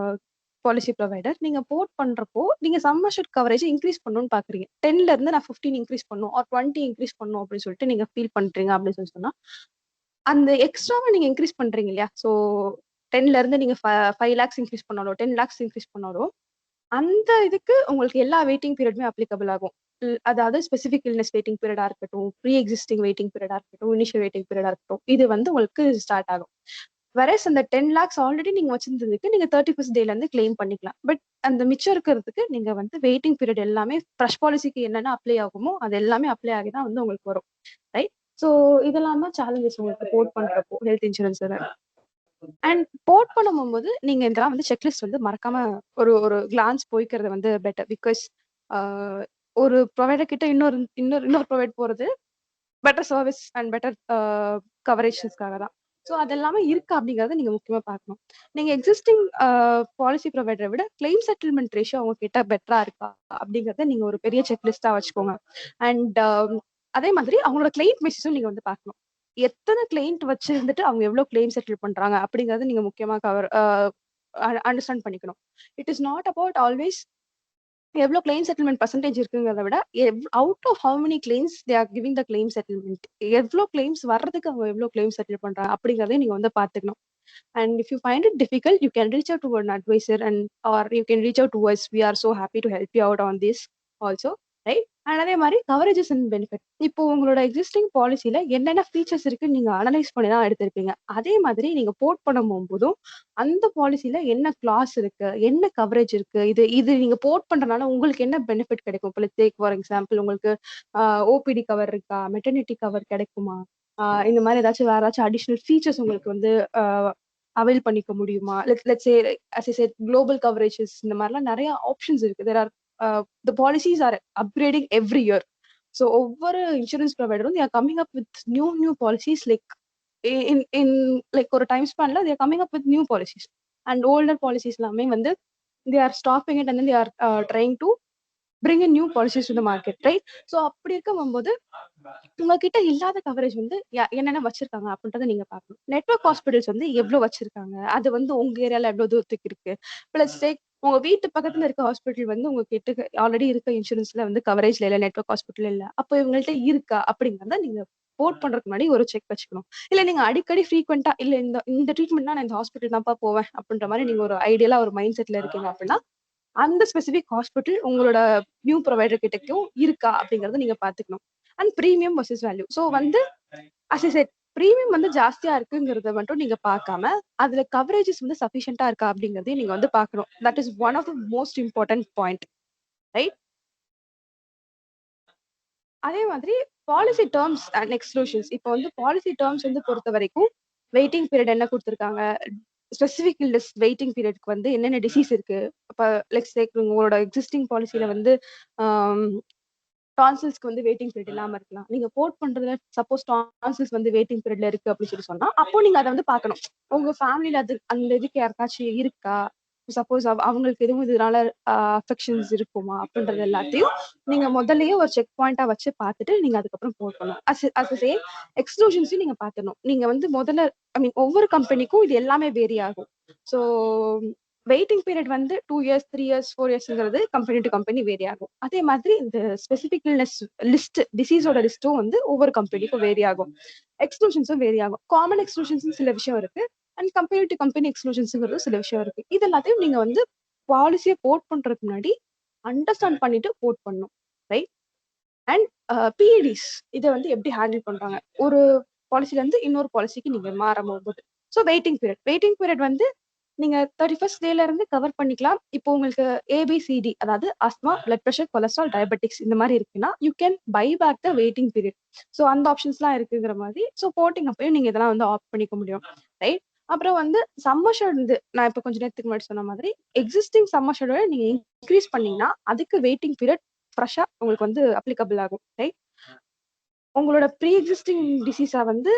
policy provider நீங்க போர்ட் பண்றப்போ நீங்க சம் அஷூர்ட் கவரேஜ் இன்க்ரீஸ் பண்ணணும்னு பாக்குறீங்க. 10ல இருந்து நான் 15 இன்க்ரீஸ் பண்ணும் ஆர் 20 இன்க்ரீஸ் பண்ணும் அப்படின்னு சொல்லிட்டு நீங்க ஃபீல் பண்றீங்க அப்படின்னு சொல்லி சொன்னா, அந்த எக்ஸ்ட்ராவா நீங்க இன்க்ரீஸ் பண்றீங்க இல்லையா? ஸோ 10ல இருந்து நீங்க 5 லேக்ஸ் இன்க்ரீஸ் பண்ணாலும் 10 லேக்ஸ் இன்க்ரீஸ் பண்ணாலும் அந்த இதுக்கு உங்களுக்கு எல்லா வெயிட்டிங் பீரியடுமே அப்ளிகபிள் ஆகும். அதாவது ஸ்பெசிபிக் இல்னஸ் வெயிட்டிங் பீரியடா இருக்கட்டும், ப்ரீ எக்ஸிஸ்டிங் வெயிட்டிங் பீரியடா இருக்கட்டும், இனிஷியல் வெயிட்டிங் பீரியடா இருக்கட்டும், இது வந்து உங்களுக்கு ஸ்டார்ட் ஆகும். வெரஸ் அந்த 10 லேக்ஸ் ஆல்ரெடி நீங்க வச்சிருந்ததுக்கு நீங்க 31st டேல இருந்து கிளைம் பண்ணிக்கலாம். பட் அந்த மிச்சம் இருக்கிறதுக்கு நீங்க வந்து வெயிட்டிங் பீரியட் எல்லாமே ஃப்ரெஷ் பாலிசிக்கு என்னென்ன அப்ளை ஆகுமோ அது எல்லாமே அப்ளை ஆகி தான் வந்து உங்களுக்கு வரும், ரைட்? ஸோ இதெல்லாம் தான் சேலஞ்சஸ் உங்களுக்கு போர்ட் பண்றப்போ ஹெல்த் இன்சூரன்ஸ்ல. அண்ட் போர்ட் பண்ணும்போது நீங்க இதெல்லாம் வந்து செக்லிஸ்ட் வந்து மறக்காம ஒரு கிளான்ஸ் போய்க்கிறது வந்து பெட்டர். பிகாஸ் ஒரு ப்ரொவைடர் கிட்ட இன்னொரு ப்ரொவைட் போறது பெட்டர் சர்வீஸ் அண்ட் பெட்டர் கவரேஜஸ்க்காக தான். ஸோ அது எல்லாமே இருக்கா அப்படிங்கறத நீங்க முக்கியமா பார்க்கணும். நீங்க எக்ஸிஸ்டிங் பாலிசி ப்ரொவைடரை விட கிளைம் செட்டில்மெண்ட் ரேஷியோ அவங்க கிட்ட பெட்டரா இருக்கா அப்படிங்கறத நீங்க ஒரு பெரிய செக்லிஸ்டா வச்சுக்கோங்க. அண்ட் அதே மாதிரி அவங்களோட கிளைம் பேசிஸும் நீங்க வந்து பார்க்கணும். எத்தனை கிளைண்ட் வச்சிருந்துட்டு அவங்க எவ்வளவு கிளைம் செட்டில் பண்றாங்க அப்படிங்கறது நீங்க முக்கியமா அண்டர்ஸ்டாண்ட் பண்ணிக்கணும். It is not about always எவ்வளவு கிளைம் செட்டில்மெண்ட் பர்சன்டேஜ் இருக்குங்கிறத விட out of how many claims they are giving the claim settlement, எவ்வளவு கிளைம்ஸ் வர்றதுக்கு அவங்க எவ்வளவு கிளைம் செட்டில் பண்றாங்க அப்படிங்கறதையும் நீங்க வந்து பாத்துக்கணும். And if you find it difficult, you can reach out to an advisor or you can reach out to us. We are so happy to help you out on this also, right? And அதே மாதிரி கவரேஜஸ் அண்ட் பெனிஃபிட், இப்போ உங்களோட எக்ஸிஸ்டிங் பாலிசில என்னென்ன ஃபீச்சர்ஸ் இருக்கு நீங்க அனலைஸ் பண்ணி தான் எடுத்திருப்பீங்க. அதே மாதிரி நீங்க போர்ட் பண்ணும் போதும் அந்த பாலிசில என்ன கிளாஸ் இருக்கு, என்ன கவரேஜ் இருக்கு, இது நீங்க போர்ட் பண்றதுனால உங்களுக்கு என்ன பெனிஃபிட் கிடைக்கும். இப்போ டேக் ஃபார் எக்ஸாம்பிள், உங்களுக்கு ஓபிடி கவர் இருக்கா, மெட்டர்னிட்டி கவர் கிடைக்குமா, இந்த மாதிரி ஏதாச்சும் வேற ஏதாச்சும் அடிஷனல் ஃபீச்சர்ஸ் உங்களுக்கு வந்து அவைல் பண்ணிக்க முடியுமா, let's say as I said global coverages, இந்த மாதிரிலாம் நிறைய ஆப்ஷன்ஸ் இருக்கு. there are the policies are upgrading every year. so ஒவ்வொரு insurance ப்ரொவைடரும் they are coming up with new policies, like in like ஒரு time ஸ்பேன்ல they are coming up with new policies and older policies எல்லாமே வந்து they are stopping it and then they are trying to bring in new policies to the market, right? so அப்படி இருக்கும்போது உங்ககிட்ட இல்லாத கவரேஜ் வந்து என்னென்ன வச்சிருக்காங்க அப்படின்றத நீங்க பார்க்கணும். நெட்வொர்க் ஹாஸ்பிட்டல்ஸ் வந்து எவ்வளவு வச்சிருக்காங்க, அது வந்து உங்க ஏரியால எவ்வளவு தூரத்துக்கு இருக்கு, பிளஸ் உங்க வீட்டு பக்கத்துல இருக்க ஹாஸ்பிட்டல் வந்து உங்க கிட்ட ஆல்ரெடி இருக்க இன்சூரன்ஸ்ல வந்து கவரேஜ்ல இல்ல, நெட்வொர்க் ஹாஸ்பிட்டல் இல்ல, அப்போ இவங்கள்ட்ட இருக்கா அப்படிங்கறத நீங்க போர்ட் பண்றதுக்கு முன்னாடி ஒரு செக் வச்சுக்கணும். இல்ல நீங்க அடிக்கடி ஃப்ரீக்வெண்டா இல்ல இந்த ட்ரீட்மெண்ட்னா நான் இந்த ஹாஸ்பிட்டல் தான்ப்பா போவேன் அப்படின்ற மாதிரி நீங்க ஒரு ஐடியலா ஒரு மைண்ட் செட்ல இருக்கீங்க அப்படின்னா அந்த ஸ்பெசிபிக் ஹாஸ்பிட்டல் உங்களோட நியூ ப்ரொவைடர் கிட்டக்கும் இருக்கா அப்படிங்கறத நீங்க பாத்துக்கணும். And premium versus value, so வந்து as I said ப்ரீமியம் வந்து ஜாஸ்தியா இருக்குங்கிறத மட்டும் நீங்க பார்க்காம அதுல கவரேஜஸ் வந்து சஃபிஷியன்டா இருக்கா அப்படிங்கறதையும் நீங்க வந்து பார்க்கணும். That is one of the most important point, right? அதே மாதிரி பாலிசி டேர்ம்ஸ் அண்ட் எக்ஸ்க்ளூஷன்ஸ், இப்போ வந்து பாலிசி டேர்ம்ஸ் வந்து பொறுத்த வரைக்கும் வெயிட்டிங் பீரியட் என்ன கொடுத்துருக்காங்க, ஸ்பெசிபிக் இல்னஸ் வெயிட்டிங் பீரியட்க்கு வந்து என்னென்ன டிசீஸ் இருக்கு. இப்போ லெட்ஸ் டேக் உங்களோட எக்ஸிஸ்டிங் பாலிசில வந்து டான்சில்ஸ்க்கு வந்து வெயிட்டிங் பீரியட் இல்லாம இருக்கலாம். நீங்க போர்ட் பண்றதுல சப்போஸ் டான்சில்ஸ் வந்து வெயிட்டிங் பீரியட்ல இருக்கு அப்படின்னு சொல்லி சொன்னா அப்போ நீங்க அதை வந்து பார்க்கணும். உங்க ஃபேமிலில அது அந்த இதுக்கு யாருக்காச்சும் இருக்கா, சப்போஸ் அவங்களுக்கு எதுவும் இதனால அஃபெக்ஷன்ஸ் இருக்குமா அப்படின்றது எல்லாத்தையும் நீங்க முதல்லயே ஒரு செக் பாயிண்டா வச்சு பார்த்துட்டு நீங்க அதுக்கப்புறம் போடணும். அஸ் சேம் எக்ஸ்க்ளூஷன்ஸையும் நீங்க பார்த்துடணும். நீங்க வந்து முதல்ல ஐ மீன் ஒவ்வொரு கம்பெனிக்கும் இது எல்லாமே வேரி ஆகும். ஸோ வெயிட்டிங் பீரியட் வந்து 2 years 3 years 4 yearsங்கிறது கம்பெனி டு கம்பெனி வேரி ஆகும். அதே மாதிரி இந்த ஸ்பெசிபிக் இல்னஸ் லிஸ்ட் டிசீஸோட லிஸ்ட்டும் வந்து ஒவ்வொரு கம்பெனிக்கும் வேரி ஆகும். எக்ஸ்க்ளூஷன்ஸும் வேரி ஆகும். காமன் எக்ஸ்க்ளூஷன்ஸ் சில விஷயம் இருக்கு அண்ட் கம்பெனி டு கம்பெனி எக்ஸ்க்ளூஷன்ஸ்ங்கிறது சில விஷயம் இருக்கு. இது எல்லாத்தையும் நீங்க வந்து பாலிசியை கோட் பண்றதுக்கு முன்னாடி அண்டர்ஸ்டாண்ட் பண்ணிட்டு கோட் பண்ணணும், ரைட்? அண்ட் பிஇடிஸ் இதை வந்து எப்படி ஹேண்டில் பண்றாங்க ஒரு பாலிசில இருந்து இன்னொரு பாலிசிக்கு நீங்க மாறும் போது. ஸோ வெயிட்டிங் பீரியட் வந்து நீங்க 31st டேல இருந்து கவர் பண்ணிக்கலாம். இப்போ உங்களுக்கு ஏபிசிடி அதாவது asthma, blood pressure, cholesterol, diabetics இந்த மாதிரி இருக்குன்னா you can buy back the waiting period. So அந்த ஆப்ஷன்ஸ்லாம் இருக்குங்கிற மாதிரி. ஸோ போட்டிங் அப்பயும் நீங்க இதெல்லாம் வந்து ஆஃப் பண்ணிக்க முடியும், ரைட்? அப்புறம் வந்து சம்மர்ஷர்ட் வந்து நான் இப்போ கொஞ்சம் நேரத்துக்கு முன்னாடி சொன்ன மாதிரி எக்ஸிஸ்டிங் சம்மர்ஷர்டோட நீங்க இன்க்ரீஸ் பண்ணீங்கன்னா அதுக்கு வெயிட்டிங் பீரியட் ஃப்ரெஷ்ஷா உங்களுக்கு வந்து அப்ளிகபிள் ஆகும், ரைட்? உங்களோட ப்ரீ எக்ஸிஸ்டிங் டிசீஸா வந்து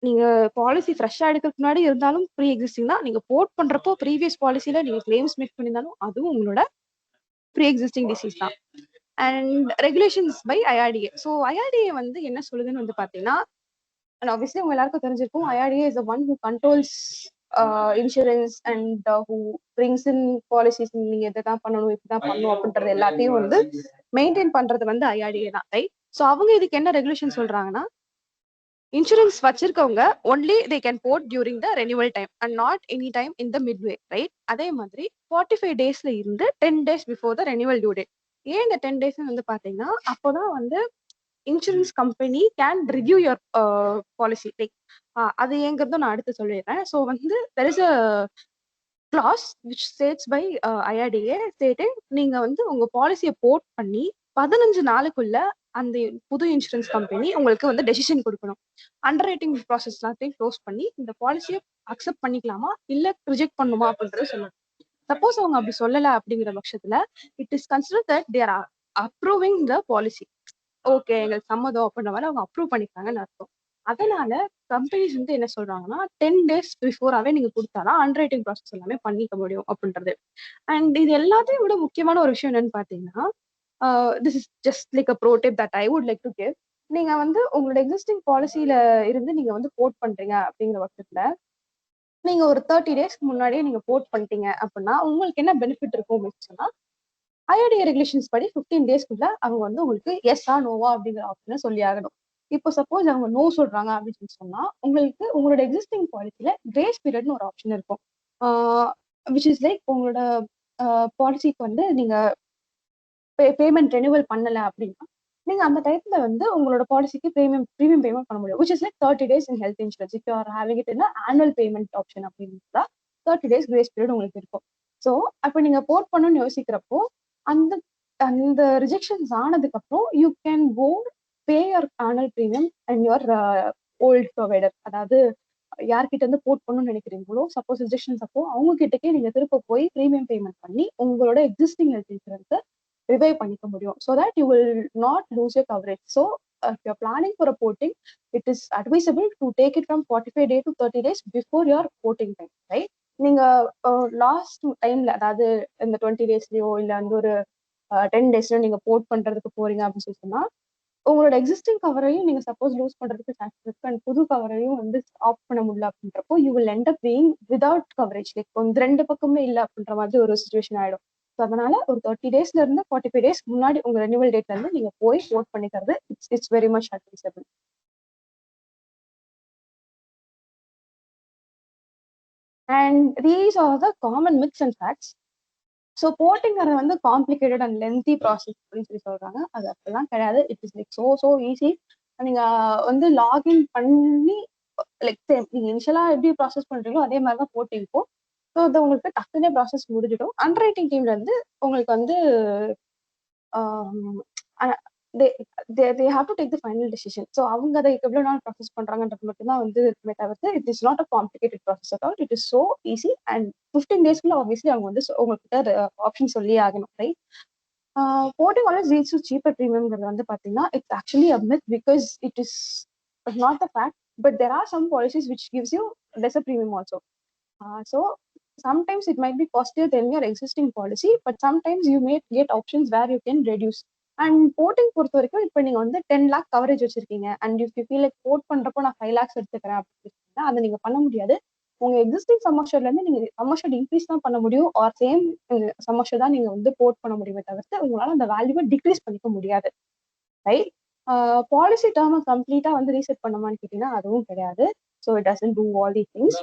நீங்க பாலிசி ஃப்ரெஷ்ஷா எடுக்கிறதுக்கு முன்னாடி இருந்தாலும் ப்ரீ எக்ஸிஸ்டிங் தான். நீங்க போர்ட் பண்றப்போ ப்ரீவியஸ் பாலிசில நீங்க கிளைம்ஸ் மேக் பண்ணியிருந்தாலும் அதுவும் உங்களோட ப்ரீ எக்ஸிஸ்டிங் டிசீஸ் தான். And regulations by IRDA. So IRDA வந்து என்ன சொல்லுதுன்னு வந்து பாத்தீங்கன்னா, அண்ட் ஆப்வியஸ்லி உங்க எல்லாருக்கும் தெரிஞ்சிருக்கும், IRDA is the one who controls insurance and who brings in policies. நீங்க இதான் பண்ணணும் இப்படிதான் பண்ணணும் அப்படின்றது எல்லாத்தையும் வந்து மெயின்டைன் பண்றது வந்து ஐஆர்டிஏ தான், ரைட்? ஸோ அவங்க இதுக்கு என்ன ரெகுலேஷன் சொல்றாங்கன்னா, இன்சூரன்ஸ் வச்சிருக்கவங்க only they can port during the renewal time and not any time in the midway, right? அதே மாதிரி 45 டேஸ்ல இருந்து 10 days before the renewal due date. ஏன் இந்த 10 days வந்து பாத்தீங்கன்னா அப்போதான் வந்து insurance company can review your policy. Like அது ஏங்கிறதும் நான் அடுத்து சொல்லிடுறேன். ஸோ வந்து there is a clause which states by IRDA stating நீங்க வந்து உங்க பாலிசியை போர்ட் பண்ணி 15 நாளுக்குள்ள அந்த புது இன்சூரன்ஸ் கம்பெனி உங்களுக்கு வந்து டெசிஷன் கொடுக்கணும். அண்டர் ரைட்டிங் ப்ராசஸ் எல்லாத்தையும் க்ளோஸ் பண்ணி இந்த பாலிசியை அக்செப்ட் பண்ணிக்கலாமா இல்ல ரிஜெக்ட் பண்ணுமா அப்படின்றத சொல்லணும். சப்போஸ் அவங்க அப்படி சொல்லல அப்படிங்கிற பட்சத்துல it is consider that there are approving the policy. Okay எங்களுக்கு சம்மதம் அப்படின்ற மாதிரி அவங்க அப்ரூவ் பண்ணிக்கிறாங்கன்னு அர்த்தம். அதனால கம்பெனிஸ் வந்து என்ன சொல்றாங்கன்னா 10 days பிஃபோராவே நீங்க கொடுத்தாதான் அண்டர் ரைட்டிங் ப்ராசஸ் எல்லாமே பண்ணிக்க முடியும் அப்படின்றது. அண்ட் இது எல்லாத்தையும் விட முக்கியமான ஒரு விஷயம் என்னன்னு பாத்தீங்கன்னா, this is just like a pro tip that I would like to give. நீங்க வந்து உங்களோட எக்ஸிஸ்டிங் பாலிசியில இருந்து நீங்க வந்து போர்ட் பண்றீங்க அப்படிங்கிற பட்சத்துல நீங்க ஒரு 30 டேஸ்க்கு முன்னாடியே நீங்க போர்ட் பண்ணிட்டீங்க அப்படின்னா உங்களுக்கு என்ன பெனிஃபிட் இருக்கும் அப்படின்னு சொன்னா, ஐஆர்டிஏ ரெகுலேஷன்ஸ் படி 15 டேஸ்க்குள்ள அவங்க வந்து உங்களுக்கு எஸ்ஸா நோவா அப்படிங்கிற ஆப்ஷனை சொல்லி ஆகணும். இப்போ சப்போஸ் அவங்க நோ சொல்றாங்க அப்படின்னு சொன்னா உங்களுக்கு உங்களோட எக்ஸிஸ்டிங் பாலிசியில கிரேஸ் பீரியட்னு ஒரு ஆப்ஷன் இருக்கும். விச் இஸ் லைக் உங்களோட பாலிசிக்கு வந்து நீங்க பேமெண்ட் ரெனியூவல் பண்ணல அப்படின்னா நீங்க அந்த டைத்துல வந்து உங்களோட பாலிசிக்கு ப்ரீமியம் பேமெண்ட் பண்ண முடியும். Which is like 30 days in health insurance. If you are having it in the annual payment option அப்படின்னா 30 days கிரேஸ் பீரியட் உங்களுக்கு இருக்கும். ஸோ அப்போ நீங்க போர்ட் பண்ணணும்னு யோசிக்கிறப்போ அந்த அந்த ரிஜெக்ஷன்ஸ் ஆனதுக்கு அப்புறம் you can go pay your annual premium and your old provider. அதாவது யார்கிட்ட இருந்து போர்ட் பண்ணணும்னு நினைக்கிறீங்களோ சப்போஸ் ரிஜெக்ஷன்ஸ் அப்போ அவங்க கிட்டக்கே நீங்க திருப்ப போய் ப்ரீமியம் பேமெண்ட் பண்ணி உங்களோட எக்ஸிஸ்டிங் ஹெல்த் இன்சூரன்ஸை ரிவைவ் பண்ணிக்க முடியும். So that you will not lose your coverage. So if you're planning for a porting, it is advisable to take it from 45 days to 30 days before your porting time, right? நீங்க லாஸ்ட் டைம்ல அதாவது இந்த 20 டேஸ்லயோ இல்ல வந்து ஒரு 10 டேஸ்லயோ நீங்க போர்ட் பண்றதுக்கு போறீங்க அப்படின்னு சொல்லி சொன்னா உங்களோட எக்ஸிஸ்டிங் கவரையும் நீங்க சப்போஸ் லூஸ் பண்றதுக்கு சான்ஸ் இருக்கு அண்ட் புது கவரையும் வந்து ஆஃப் பண்ண முடியல அப்படின்றப்போ you will end up being without coverage. Like இந்த ரெண்டு பக்கமே இல்லை அப்படின்ற மாதிரி ஒரு சுச்சுவேஷன் ஆயிடும். ஸோ அதனால ஒரு 30 டேஸ்ல இருந்து 45 days முன்னாடி உங்க ரெனிவல் டேட்ல இருந்து நீங்க போய் போர்ட் பண்ணிக்கிறது it's very much advisable. And these are the common myths and facts. So போர்ட்டிங்கிறது வந்து காம்ப்ளிகேட்டட் அண்ட் லென்த்தி ப்ராசஸ் அப்படின்னு சொல்லி சொல்றாங்க. அது அப்படிலாம் கிடையாது. It is like so easy. நீங்க வந்து லாகின் பண்ணி லைக் சேம் நீங்க இனிஷியலா எப்படி ப்ராசஸ் பண்றீங்களோ அதே மாதிரி தான் போர்ட்டிங்கும். ஸோ அது உங்களுக்கு டக்குனே ப்ராசஸ் முடிஞ்சிடும். அண்டர் ரைட்டிங் டீம்ல இருந்து உங்களுக்கு வந்து they have to take the final decision. So அவங்க அதை எவ்வளவு நாள் ப்ராசஸ் பண்றாங்கன்றது மட்டும்தான் வந்து இருக்குமே தவிர்த்து it is not a complicated process at all. It is so easy and 15 daysக்குள்ள ஆப்வியஸ்லி அவங்க வந்து உங்ககிட்ட ஆப்ஷன் சொல்லி ஆகணும், right? Porting always leads to cheaper ப்ரீமியம்ங்கிறது வந்து பாத்தீங்கன்னா it's actually a myth because it is not the fact. But there are some policies which gives you lesser premium also. So sometimes it might be costlier than your existing policy, but sometimes you may get options where you can reduce. And boating பொறுத்த வரைக்கும் இப்போ நீங்க வந்து 10 lakh கவரேஜ் வச்சிருக்கீங்க and if you feel like boat பண்றப்போ நான் 5 lakhs எடுத்துக்கிறேன் அப்படின்னு அதை நீங்க பண்ண முடியாது. உங்க எக்ஸிஸ்டிங் சம்மர்ஷர்ல இருந்து நீங்க சம்மர்ஷர் இன்க்ரீஸ் தான் பண்ண முடியும், ஆர் சேம் சம்மர்ஷர் தான் நீங்க வந்து போட் பண்ண முடியுமே தவிர்த்து உங்களால அந்த வேல்யூவை டிக்ரீஸ் பண்ணிக்க முடியாது, ரைட்? பாலிசி டேர்மை கம்ப்ளீட்டா வந்து ரீசெட் பண்ணுமான்னு கேட்டீங்கன்னா அதுவும் கிடையாது. So it doesn't two all the things.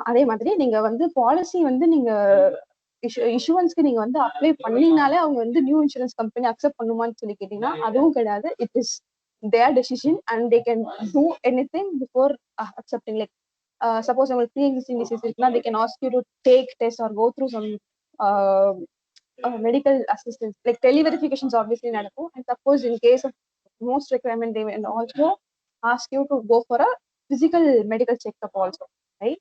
அதே மாதிரி நீங்க வந்து பாலிசி வந்து நீங்க இஷுவன்ஸ்க்கு நீங்க வந்து அப்ளை பண்ணீங்கனாலே அவங்க வந்து நியூ இன்சூரன்ஸ் கம்பெனி அக்செப்ட் பண்ணுமான்னு சொல்லி கேட்டீங்கன்னா அதுவும் கிடையாது. It is their decision and they can do anything before accepting. Like suppose உங்களுக்கு ப்ரீ எக்ஸிஸ்டிங் டிசீஸ் இருக்குன்னா they can ask you to take test or go through some medical assistance, like televerifications obviously நடக்கும். And suppose in case of most requirement they will also ask you to go for a physical medical checkup also, right?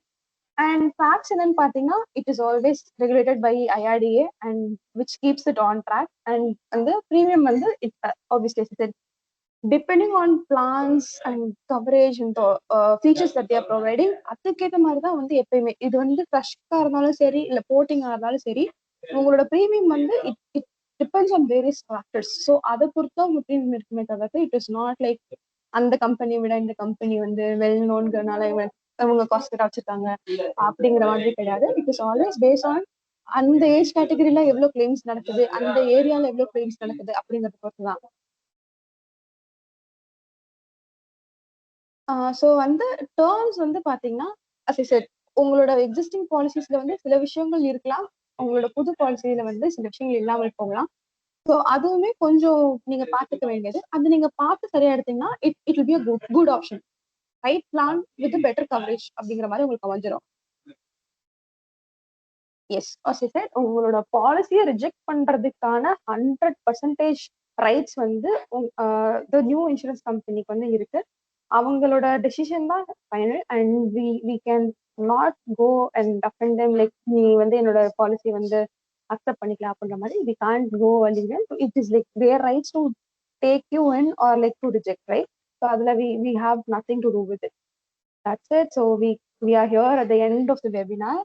And facts என்னன்னு பாத்தீங்கன்னா it is always regulated by IRDA and which keeps it on track. And the premium வந்து it obviously said depending on plans and coverage and the features that they are providing, அதுக்கேற்ற மாதிரி தான் வந்து எப்பயுமே இது வந்து க்ரஷ்கா இருந்தாலும் சரி இல்ல போட்டிங்கா இருந்தாலும் சரி உங்களோட ப்ரீமியம் வந்து it depends on various factors. So அதை பொறுத்தா உங்க ப்ரீமியம் இருக்குமே தவிர்த்து இட் இஸ் நாட் லைக் அந்த கம்பெனியை விட இந்த கம்பெனி வந்து வெல் நோன்கிறனால இவங்க காஸ்ட் வச்சிருக்காங்க அப்படிங்கிற மாதிரி கிடையாது. It is always based on அந்த ஏஜ் கேட்டகரியில எவ்வளவு கிளைம்ஸ் நடக்குது, அந்த ஏரியால எவ்வளவு கிளைம்ஸ் நடக்குது அப்படிங்கறத பொறுத்து தான். ஸோ வந்து டேர்ம்ஸ் வந்து பாத்தீங்கன்னா as I said, உங்களோட எக்ஸிஸ்டிங் பாலிசிஸ்ல வந்து சில விஷயங்கள் இருக்கலாம், உங்களோட புது பாலிசியில வந்து சில விஷயங்கள் இல்லாமல் போகலாம். ஸோ அதுவுமே கொஞ்சம் நீங்க பாத்துக்க வேண்டியது. அது நீங்க பார்த்து சரியா எடுத்தீங்கன்னா it will be a good option. Right plan with better coverage அப்படிங்கிற மாதிரி உங்களுக்கு அமைஞ்சிடும். எஸ், as I said, உங்களோட பாலிசியை ரிஜெக்ட் பண்றதுக்கான 100% ரைட்ஸ் வந்து நியூ இன்சூரன்ஸ் கம்பெனிக்கு வந்து இருக்கு. அவங்களோட டெசிஷன் தான் final. And we can not go and offend them like நீ வந்து என்னோட பாலிசி வந்து அக்செப்ட் பண்ணிக்கலாம் அப்படின்ற மாதிரி we can't go and it is like their rights to take you in or like to reject, right? So அதுல we have nothing to do with it. That's it. So we are here at the end of the webinar.